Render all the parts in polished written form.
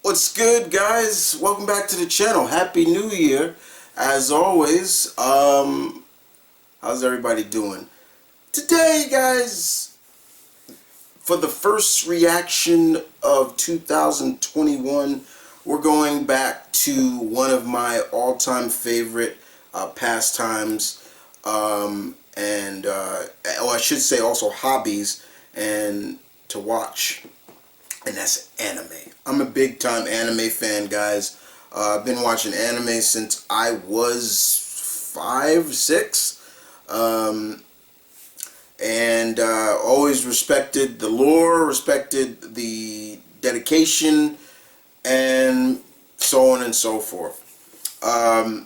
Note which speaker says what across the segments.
Speaker 1: What's good, guys? Welcome back to the channel. Happy New Year. As always, how's everybody doing? Today, guys, for the first reaction of 2021, we're going back to one of my all-time favorite pastimes, or I should say also hobbies, and to watch. And that's anime. I'm a big time anime fan, guys. I've been watching anime since I was 5, 6. Always respected the lore, respected the dedication, and so on and so forth. The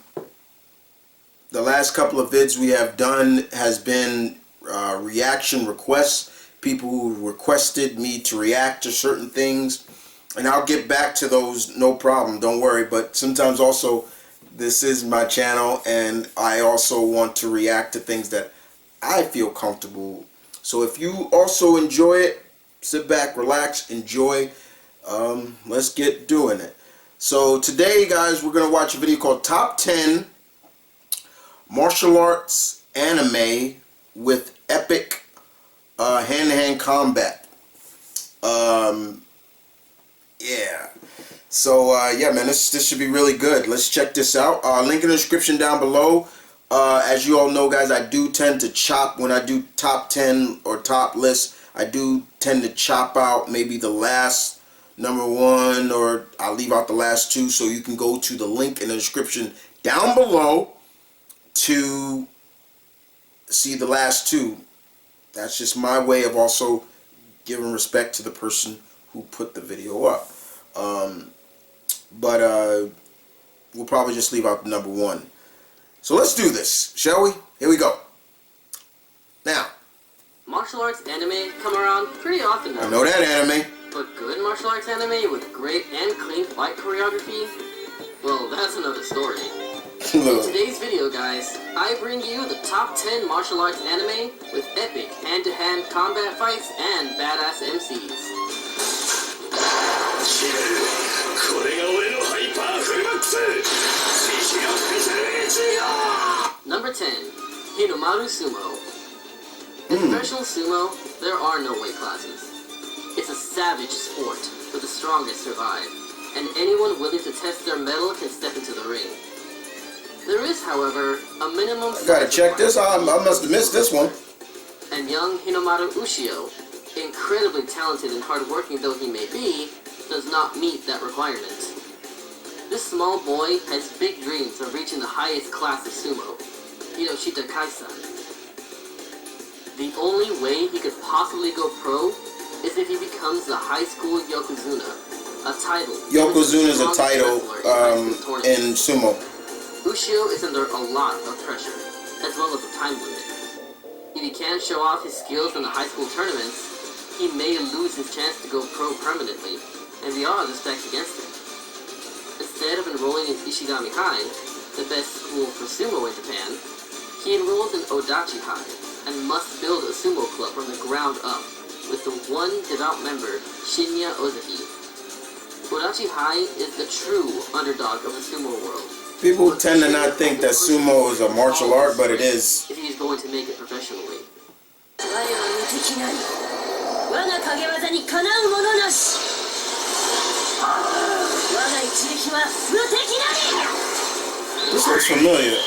Speaker 1: last couple of vids we have done has been reaction requests. People who requested me to react to certain things, and I'll get back to those, no problem, don't worry. But sometimes also, this is my channel, and I also want to react to things that I feel comfortable. So if you also enjoy it, sit back, relax, enjoy. Let's get doing it. So today, guys, we're gonna watch a video called Top 10 Martial Arts Anime with Epic hand-to-hand combat. Yeah. So yeah, man, this should be really good. Let's check this out. Link in the description down below. As you all know, guys, I do tend to chop when I do top 10 or top lists. I do tend to chop out maybe the last number 1, or I'll leave out the last 2, so you can go to the link in the description down below to see the last 2. That's just my way of also giving respect to the person who put the video up. We'll probably just leave out the number 1. So let's do this, shall we? Here we go. Now,
Speaker 2: martial arts anime come around pretty often now.
Speaker 1: I know that anime.
Speaker 2: But good martial arts anime with great and clean fight choreography? Well, that's another story. In today's video, guys, I bring you the top 10 martial arts anime with epic hand-to-hand combat fights and badass MCs. Number 10, Hinomaru Sumo. In professional sumo, there are no weight classes. It's a savage sport where the strongest survive, and anyone willing to test their mettle can step into the ring. There is, however, a minimum.
Speaker 1: I gotta check this out. I must have missed this one.
Speaker 2: And young Hinomaru Ushio, incredibly talented and hardworking though he may be, does not meet that requirement. This small boy has big dreams of reaching the highest class of sumo, Hiroshita Kaisan. The only way he could possibly go pro is if he becomes the high school Yokozuna, a title.
Speaker 1: Yokozuna is a title in sumo.
Speaker 2: Ushio is under a lot of pressure, as well as a time limit. If he can't show off his skills in the high school tournaments, he may lose his chance to go pro permanently, and the odds are stacked against him. Instead of enrolling in Ishigami High, the best school for sumo in Japan, he enrolls in Odachi High, and must build a sumo club from the ground up, with the one devout member, Shinya Ozaki. Odachi High is the true underdog of the sumo world.
Speaker 1: People tend to not think that sumo is a martial art, but it is.
Speaker 2: If he's going to make it professionally.
Speaker 1: This looks familiar.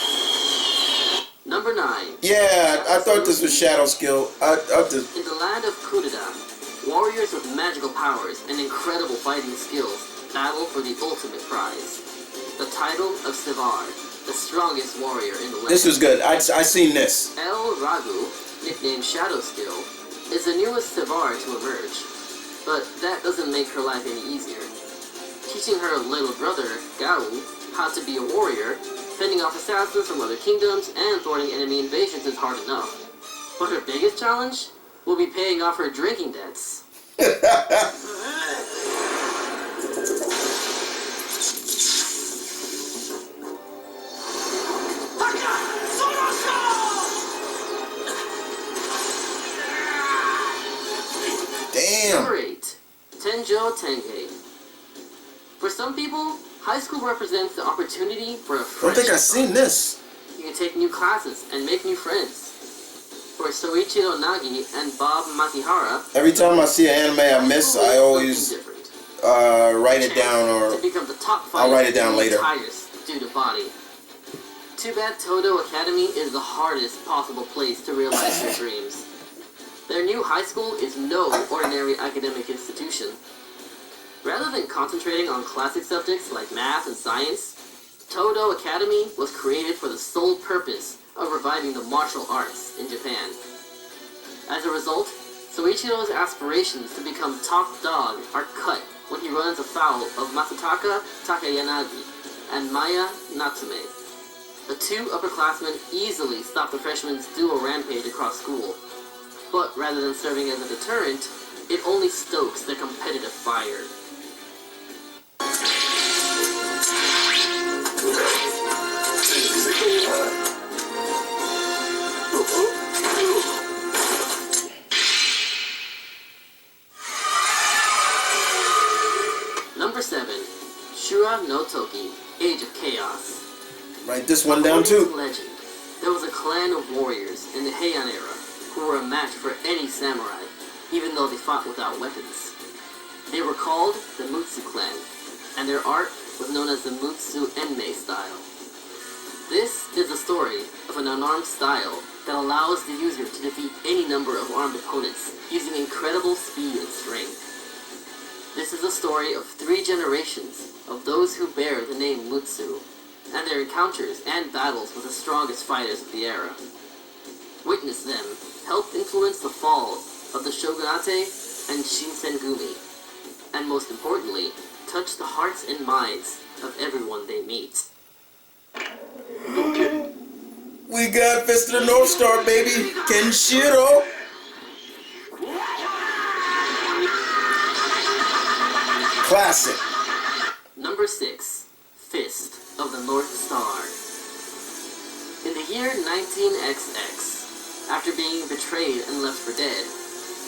Speaker 2: Number 9.
Speaker 1: Yeah, I thought this was Shadow Skill.
Speaker 2: In the land of Kurida, warriors with magical powers and incredible fighting skills battle for the ultimate prize. The title of Sivar, the strongest warrior in the land.
Speaker 1: This was good. I seen this.
Speaker 2: El Ragu, nicknamed Shadow Skill, is the newest Sivar to emerge. But that doesn't make her life any easier. Teaching her little brother, Gau, how to be a warrior, fending off assassins from other kingdoms, and thwarting enemy invasions is hard enough. But her biggest challenge will be paying off her drinking debts.
Speaker 1: Damn.
Speaker 2: Number 8, Tenjo Tenge. For some people, high school represents the opportunity for a
Speaker 1: I
Speaker 2: fresh
Speaker 1: don't think I've
Speaker 2: start.
Speaker 1: seen this.
Speaker 2: You can take new classes and make new friends. For Soichiro Nagi and Bob Makihara,
Speaker 1: Every time I see an anime I miss, I always
Speaker 2: different.
Speaker 1: write it down,
Speaker 2: To
Speaker 1: or
Speaker 2: become the top
Speaker 1: I'll write it down
Speaker 2: in the
Speaker 1: later.
Speaker 2: entire student body. Too bad Todo Academy is the hardest possible place to realize your dreams. Their new high school is no ordinary academic institution. Rather than concentrating on classic subjects like math and science, Todo Academy was created for the sole purpose of reviving the martial arts in Japan. As a result, Soichiro's aspirations to become top dog are cut when he runs afoul of Masataka Takayanagi and Maya Natsume. The two upperclassmen easily stop the freshmen's dual rampage across school, but rather than serving as a deterrent, it only stokes their competitive fire. Number 7. Shura no Toki, Age of Chaos.
Speaker 1: write this one down too.
Speaker 2: Legend. There was a clan of warriors in the Heian era who were a match for any samurai, even though they fought without weapons. They were called the Mutsu clan, and their art was known as the Mutsu Enmei style. This is the story of an unarmed style that allows the user to defeat any number of armed opponents using incredible speed and strength. This is the story of 3 generations of those who bear the name Mutsu, and their encounters and battles with the strongest fighters of the era. Witness them help influence the fall of the Shogunate and Shinsengumi, and most importantly, touch the hearts and minds of everyone they meet.
Speaker 1: We got Fist of the North Star, baby. Kenshiro. Classic.
Speaker 2: Number 6. Fist of the North Star. In the year 19XX, after being betrayed and left for dead,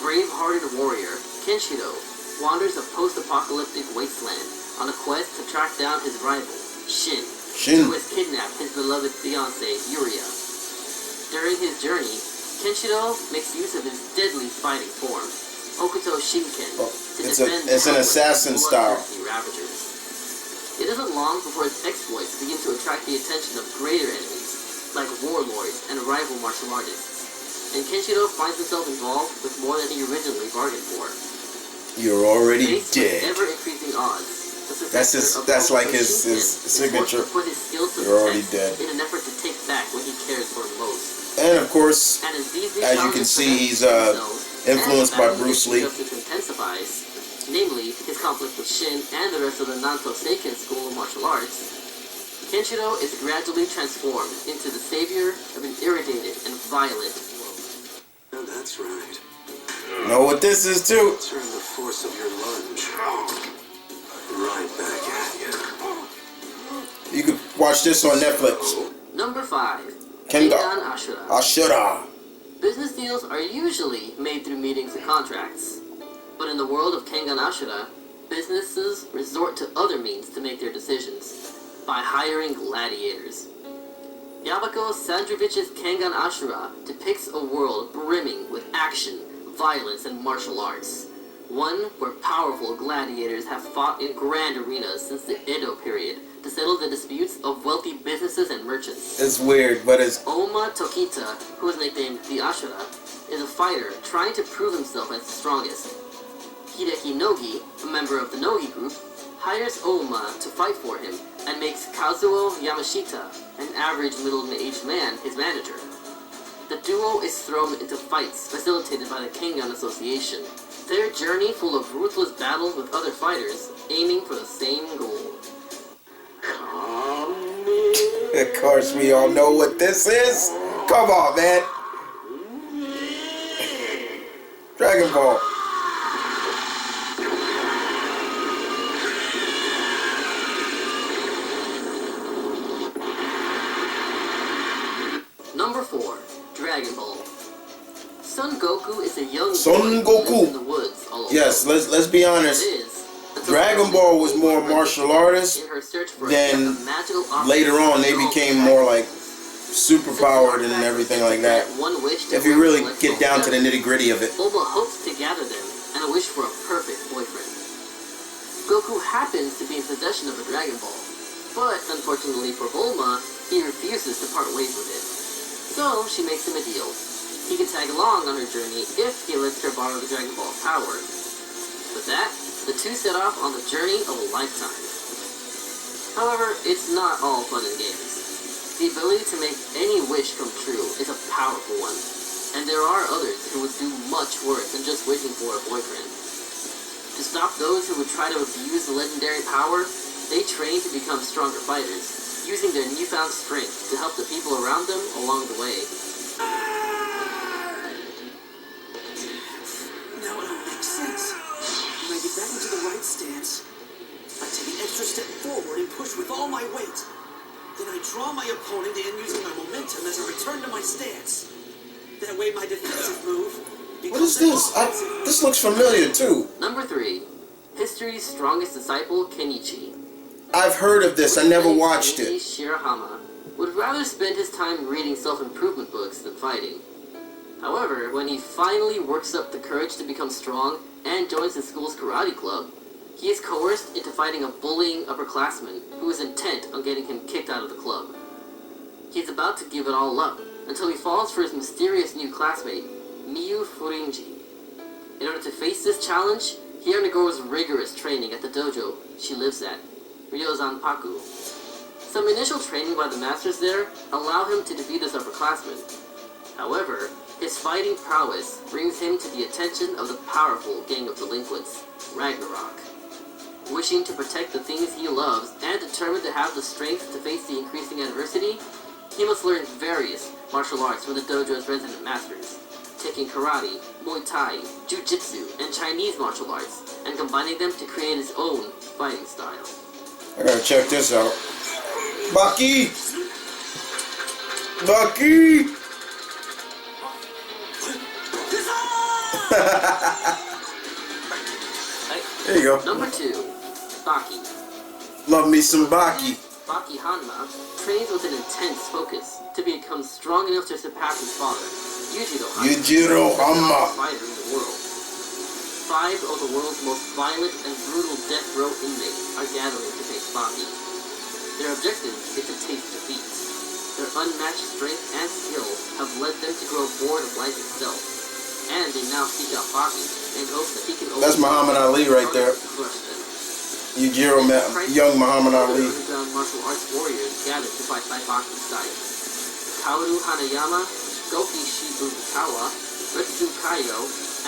Speaker 2: brave-hearted warrior Kenshiro wanders a post-apocalyptic wasteland on a quest to track down his rival, Shin, who has kidnapped his beloved fiancée, Yuria. During his journey, Kenshiro makes use of his deadly fighting form, Okuto Shinken, to defend
Speaker 1: it's an assassin style.
Speaker 2: bloodthirsty ravagers. It isn't long before his exploits begin to attract the attention of greater enemies, like warlords and rival martial artists, and Kenshiro finds himself involved with more than he originally bargained for.
Speaker 1: You're already
Speaker 2: Faced
Speaker 1: dead.
Speaker 2: with ever-increasing odds, the
Speaker 1: That's like his
Speaker 2: Shinken
Speaker 1: signature.
Speaker 2: is forced to put his skills to
Speaker 1: You're already
Speaker 2: the test
Speaker 1: dead.
Speaker 2: in an effort to take back what he cares for most.
Speaker 1: And of course,
Speaker 2: And as these
Speaker 1: as you can
Speaker 2: challenges
Speaker 1: see, he's
Speaker 2: present themselves,
Speaker 1: influenced
Speaker 2: and
Speaker 1: by
Speaker 2: the battle
Speaker 1: Bruce
Speaker 2: against
Speaker 1: Lee.
Speaker 2: injustice intensifies, namely his conflict with Shin and the rest of the Nanto Seiken school of martial arts, Kenshiro is gradually transformed into the savior of an irritated and violent world.
Speaker 3: Oh, that's right.
Speaker 1: know what this is too.
Speaker 3: Turn the force of your lunge right back at you.
Speaker 1: You could watch this on Netflix.
Speaker 2: Number 5.
Speaker 1: Kengan
Speaker 2: Ashura.
Speaker 1: Ashura.
Speaker 2: Business deals are usually made through meetings and contracts. But in the world of Kengan Ashura, businesses resort to other means to make their decisions, by hiring gladiators. Yabako Sandrovich's Kengan Ashura depicts a world brimming with action, violence, and martial arts. One where powerful gladiators have fought in grand arenas since the Edo period to settle the disputes of wealthy businesses and merchants.
Speaker 1: It's weird, but it's
Speaker 2: Oma Tokita, who is nicknamed the Ashura, is a fighter trying to prove himself as the strongest. Hideki Nogi, a member of the Nogi group, hires Oma to fight for him and makes Kazuo Yamashita, an average middle-aged man, his manager. The duo is thrown into fights facilitated by the Kengan Association, their journey full of ruthless battles with other fighters, aiming for the same goal.
Speaker 1: of course we all know what this is. Come on, man. Dragon Ball.
Speaker 2: Number 4. Dragon Ball. Son Goku is a young
Speaker 1: Son
Speaker 2: boy who lives
Speaker 1: Goku.
Speaker 2: in the woods all alone.
Speaker 1: Yes, let's be
Speaker 2: That
Speaker 1: honest.
Speaker 2: is,
Speaker 1: Dragon Ball was more martial artist.
Speaker 2: In her search for
Speaker 1: Then
Speaker 2: a magical object
Speaker 1: later on, they
Speaker 2: called
Speaker 1: became
Speaker 2: Dragon
Speaker 1: more
Speaker 2: Ball.
Speaker 1: like super powered and everything like that.
Speaker 2: One wish to
Speaker 1: If you
Speaker 2: grant
Speaker 1: really
Speaker 2: Celestial
Speaker 1: get down to the
Speaker 2: Seven.
Speaker 1: nitty gritty of it.
Speaker 2: Bulma hopes to gather them and a wish for a perfect boyfriend. Goku happens to be in possession of a Dragon Ball, but unfortunately for Bulma, he refuses to part ways with it. So she makes him a deal. He can tag along on her journey if he lets her borrow the Dragon Ball's power. With that, the two set off on the journey of a lifetime. However, it's not all fun and games. The ability to make any wish come true is a powerful one, and there are others who would do much worse than just wishing for a boyfriend. To stop those who would try to abuse the legendary power, they train to become stronger fighters, using their newfound strength to help the people around them along the way.
Speaker 4: Now it all makes sense. When I get back into the right stance, I take an extra step forward and push with all my weight. Then I draw my opponent in using my momentum as I return to my stance. That way my defensive move
Speaker 1: What is this? This looks familiar too.
Speaker 2: Number 3. History's strongest disciple, Kenichi.
Speaker 1: I've heard of this. I never watched
Speaker 2: Kenichi
Speaker 1: it.
Speaker 2: Shirahama would rather spend his time reading self-improvement books than fighting. However, when he finally works up the courage to become strong and joins the school's karate club, he is coerced into fighting a bullying upperclassman who is intent on getting him kicked out of the club. He is about to give it all up until he falls for his mysterious new classmate, Miyu Furinji. In order to face this challenge, he undergoes rigorous training at the dojo she lives at, Ryozan Paku. Some initial training by the masters there allow him to defeat this upperclassman. However, his fighting prowess brings him to the attention of the powerful gang of delinquents, Ragnarok. Wishing to protect the things he loves and determined to have the strength to face the increasing adversity, he must learn various martial arts from the dojo's resident masters, taking karate, Muay Thai, Jiu-Jitsu, and Chinese martial arts, and combining them to create his own fighting style.
Speaker 1: I gotta check this out. Bucky! Bucky! There you go.
Speaker 2: Number 2. Baki.
Speaker 1: Love me some Baki.
Speaker 2: Baki Hanma trains with an intense focus to become strong enough to surpass his father,
Speaker 1: Yujiro Hanma.
Speaker 2: fighter in the world. 5 of the world's most violent and brutal death row inmates are gathering to face Baki. Their objective is to taste defeat. Their unmatched strength and skill have led them to grow bored of life itself, and they now seek out Baki in hopes that he can
Speaker 1: That's Muhammad Ali right there.
Speaker 2: crush them.
Speaker 1: Yujiro young Muhammad
Speaker 2: Other
Speaker 1: Ali.
Speaker 2: underground martial arts warriors gathered to fight by Baki's side. Kaoru Hanayama, Goki Shibukawa, Retsu Kaio,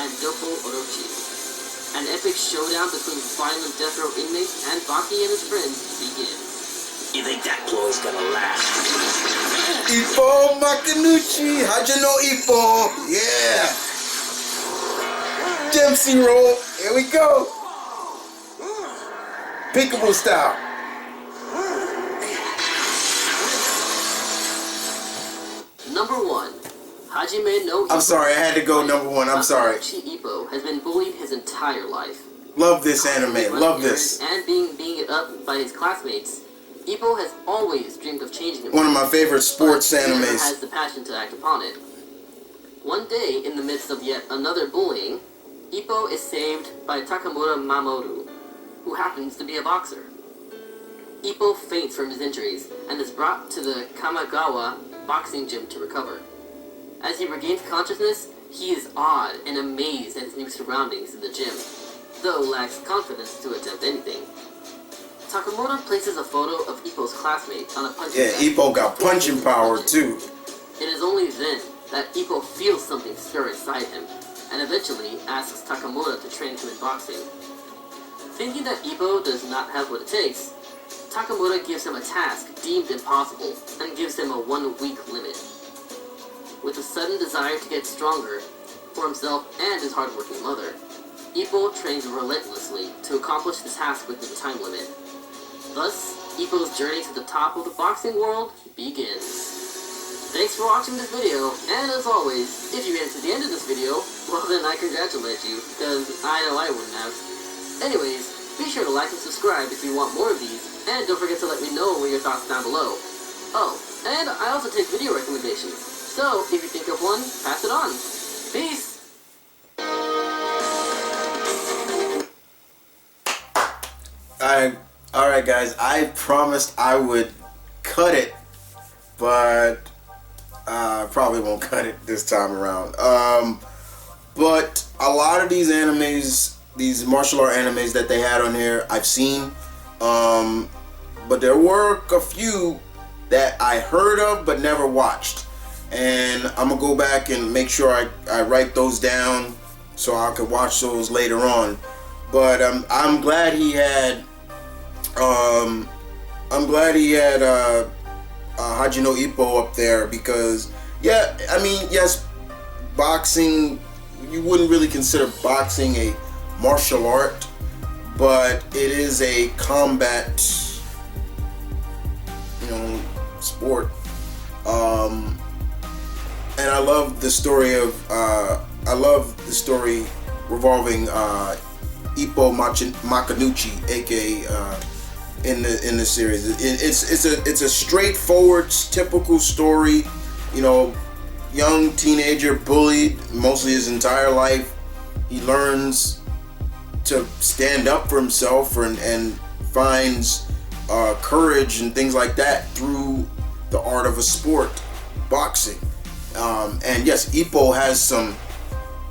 Speaker 2: and Doko Orochi. An epic showdown between violent death row inmates and Baki and his friends begins.
Speaker 4: You think that glow's gonna last?
Speaker 1: Ippo Makanuchi. How'd you know Ippo? Yeah. Dempsey roll. Here we go. Peekaboo style.
Speaker 2: Number 1. Hajime no Ippo.
Speaker 1: I'm sorry, I had to go number 1. I'm sorry.
Speaker 2: Sakauchi Ippo has been bullied his entire life.
Speaker 1: Love this anime. Love this.
Speaker 2: And being beaten up by his classmates, Ippo has always dreamed of changing himself.
Speaker 1: One of my favorite sports
Speaker 2: but he never
Speaker 1: animes.
Speaker 2: has the passion to act upon it. One day, in the midst of yet another bullying, Ippo is saved by Takamura Mamoru, who happens to be a boxer. Ippo faints from his injuries and is brought to the Kamagawa boxing gym to recover. As he regains consciousness, he is awed and amazed at his new surroundings in the gym, though lacks confidence to attempt anything. Takamura places a photo of Ippo's classmate on a punching
Speaker 1: Yeah,
Speaker 2: bag.
Speaker 1: Ippo got punching power too.
Speaker 2: It is only then that Ippo feels something stir inside him, and eventually asks Takamura to train him in boxing. Thinking that Ippo does not have what it takes, Takamura gives him a task deemed impossible and gives him a 1-week limit. With a sudden desire to get stronger for himself and his hardworking mother, Ippo trains relentlessly to accomplish the task within the time limit. Thus, Ippo's journey to the top of the boxing world begins. Thanks for watching this video, and as always, if you made it to the end of this video, well then I congratulate you, because I know I wouldn't have. Anyways, Be sure to like and subscribe if you want more of these, and don't forget to let me know your thoughts down below. Oh, and I also take video recommendations, so if you think of one, pass it on. Peace!
Speaker 1: Alright guys, I promised I would cut it, but probably won't cut it this time around. But a lot of these animes, these martial art animes that they had on here, I've seen. But there were a few that I heard of but never watched. And I'm going to go back and make sure I write those down so I could watch those later on. But I'm glad he had Hajino Ippo up there because, yeah, I mean, yes, boxing, you wouldn't really consider boxing a martial art, but it is a combat, sport. And I love the story revolving Ippo Makanuchi, aka in the series. It's a straightforward, typical story. Young teenager bullied mostly his entire life. He learns to stand up for himself and finds courage and things like that through the art of a sport, boxing. And yes, Ippo has some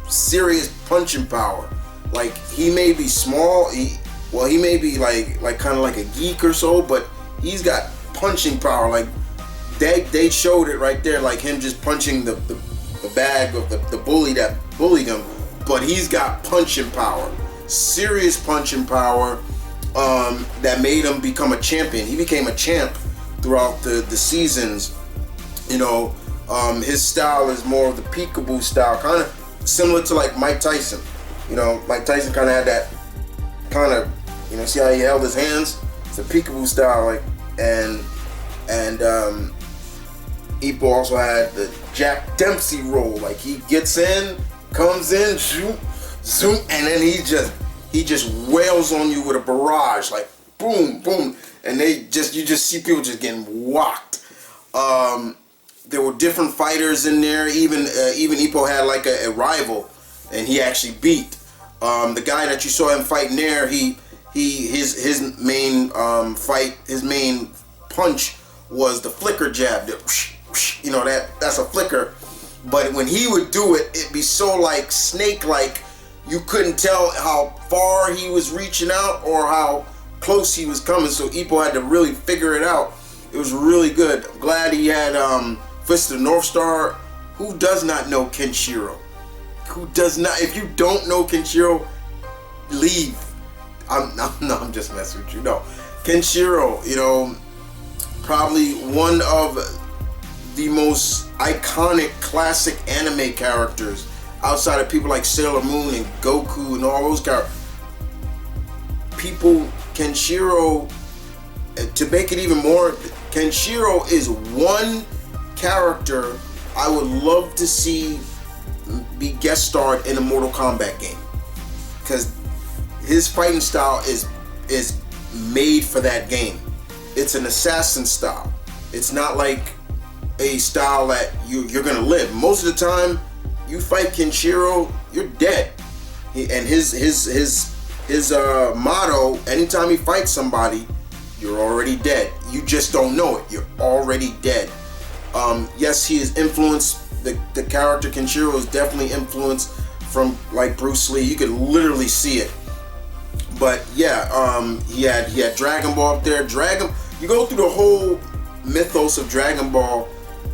Speaker 1: serious punching power. Like, he may be small, he may be like kind of like a geek or so, but he's got punching power. Like, they showed it right there, like him just punching the bag of the bully that bullied him. But he's got punching power, serious punching power, that made him become a champion. He became a champ throughout the seasons. His style is more of the peekaboo style, kind of similar to like Mike Tyson. Mike Tyson kind of had that kind of, see how he held his hands? It's a peekaboo style, like, and Ippo also had the Jack Dempsey roll. Like, he gets in, comes in, shoot, zoom, and then he just wails on you with a barrage, like boom, boom, and you just see people just getting whacked. There were different fighters in there. Even Ippo had like a rival, and he actually beat the guy that you saw him fighting there. His main his main punch was the flicker jab. That's a flicker. But when he would do it, it'd be so like snake-like, you couldn't tell how far he was reaching out or how close he was coming. So Ippo had to really figure it out. It was really good. I'm glad he had Fist of the North Star. Who does not know Kenshiro? Who does not? If you don't know Kenshiro, leave. I'm just messing with you. No, Kenshiro, probably one of the most iconic classic anime characters outside of people like Sailor Moon and Goku and all those characters. Kenshiro, to make it even more, Kenshiro is one character I would love to see be guest starred in a Mortal Kombat game, because his fighting style is made for that game. It's an assassin style. It's not like a style that you're gonna live. Most of the time, you fight Kenshiro, you're dead. And his motto: anytime he fights somebody, you're already dead. You just don't know it. You're already dead. Yes, he is influenced. The character Kenshiro is definitely influenced from like Bruce Lee. You could literally see it. But yeah, he had Dragon Ball up there. You go through the whole mythos of Dragon Ball.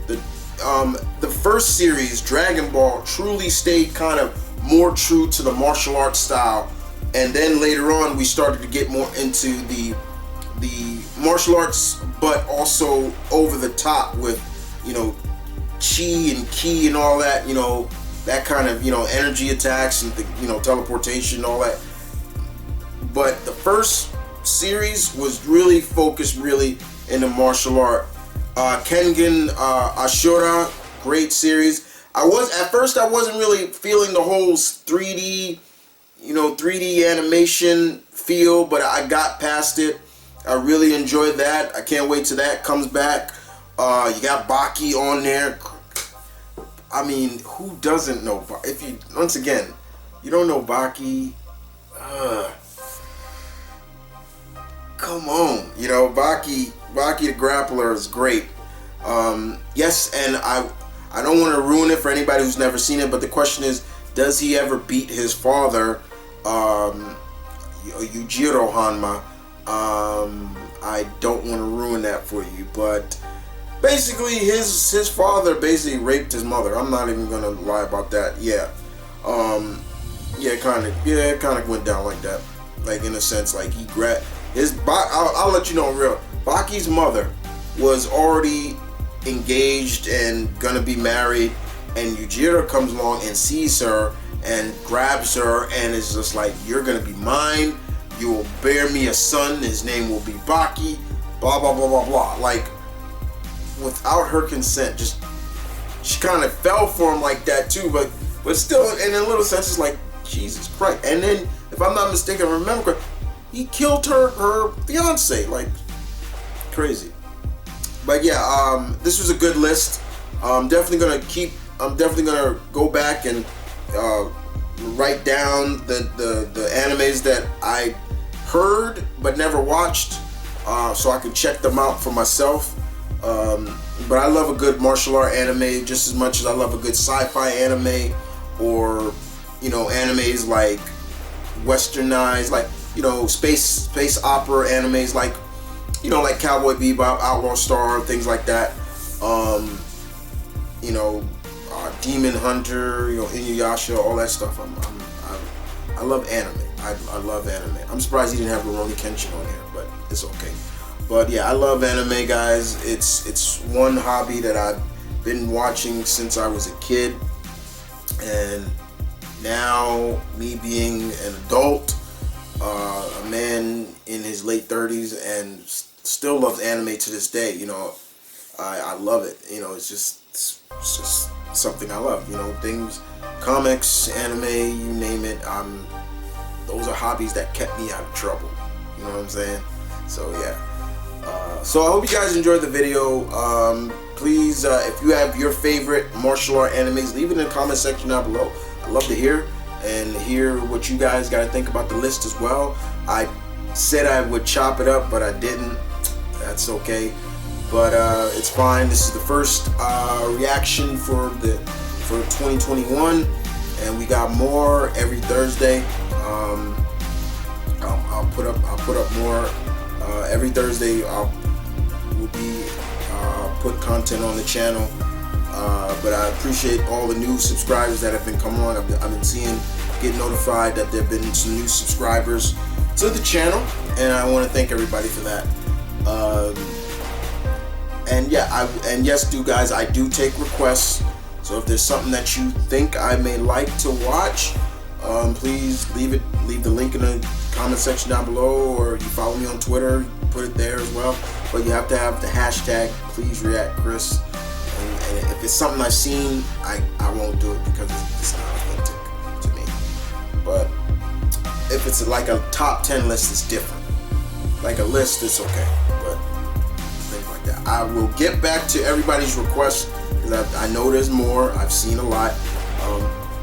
Speaker 1: The first series, Dragon Ball, truly stayed kind of more true to the martial arts style, and then later on we started to get more into the martial arts, but also over the top with chi and ki and all that, that kind of energy attacks and teleportation and all that. But the first series was really focused in the martial art. Kengan Ashura, great series. At first I wasn't really feeling the whole 3D, 3D animation feel, but I got past it. I really enjoyed that. I can't wait till that comes back. You got Baki on there. I mean, who doesn't know Baki? If you, once again, you don't know Baki, come on, you know, Baki the Grappler is great. Yes, and I don't want to ruin it for anybody who's never seen it, but the question is, does he ever beat his father, Yujiro Hanma? I don't want to ruin that for you, but basically his father basically raped his mother. I'm not even gonna lie about that. Yeah, it kind of went down like that. Like, in a sense, like he grabbed his. I'll let you know real. Baki's mother was already engaged and gonna be married, and Yujiro comes along and sees her and grabs her and is just like, "You're gonna be mine. You will bear me a son. His name will be Baki." Blah blah blah blah blah. Like, without her consent, just she kind of fell for him like that too. But still, in a little sense, it's like, Jesus Christ. And then, if I'm not mistaken, remember, he killed her fiance. Like, crazy. But yeah, this was a good list. I'm definitely gonna go back and write down the animes that I heard but never watched, so I can check them out for myself. But I love a good martial art anime just as much as I love a good sci-fi anime, or, you know, animes like westernized, like, you know, space opera animes, like, you know, like Cowboy Bebop, Outlaw Star, things like that. You know, Demon Hunter, you know, Inuyasha, all that stuff. I love anime. I love anime. I'm surprised he didn't have Rurouni Kenshin on here, but it's okay. But yeah, I love anime, guys. It's one hobby that I've been watching since I was a kid, and now, me being an adult, a man in his late 30s, and still loves anime to this day. You know, I love it. You know, it's just something I love. You know, things, comics, anime, you name it. Those are hobbies that kept me out of trouble. You know what I'm saying? So yeah. So I hope you guys enjoyed the video. Please, if you have your favorite martial art animes, leave it in the comment section down below. I'd love to hear what you guys got to think about the list as well. I said I would chop it up, but I didn't. That's okay. But it's fine. This is the first reaction for 2021, and we got more every Thursday. I'll put up more every Thursday. Will be put content on the channel. But I appreciate all the new subscribers that have been coming on. I've been getting notified that there have been some new subscribers to the channel, and I want to thank everybody for that. And yeah, yes, guys, I do take requests. So if there's something that you think I may like to watch, please leave the link in the comment section down below, or you follow me on Twitter, put it there as well. But you have to have the hashtag #PleaseReactChris. And if it's something I've seen, I won't do it because it's not authentic to me. But if it's like a top 10 list, it's different. Like a list, it's okay. But things like that. I will get back to everybody's requests, because I know there's more. I've seen a lot. A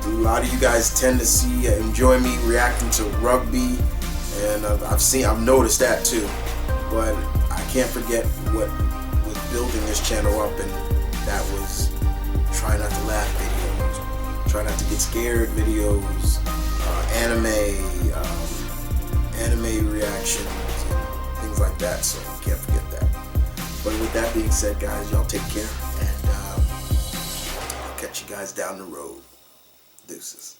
Speaker 1: lot of you guys tend to enjoy me reacting to rugby, and I've noticed that too. But I can't forget what was building this channel up, and that was try not to laugh videos, try not to get scared videos, anime reactions, and things like that. So you can't forget that. But with that being said, guys, y'all take care, and I'll catch you guys down the road. Deuces.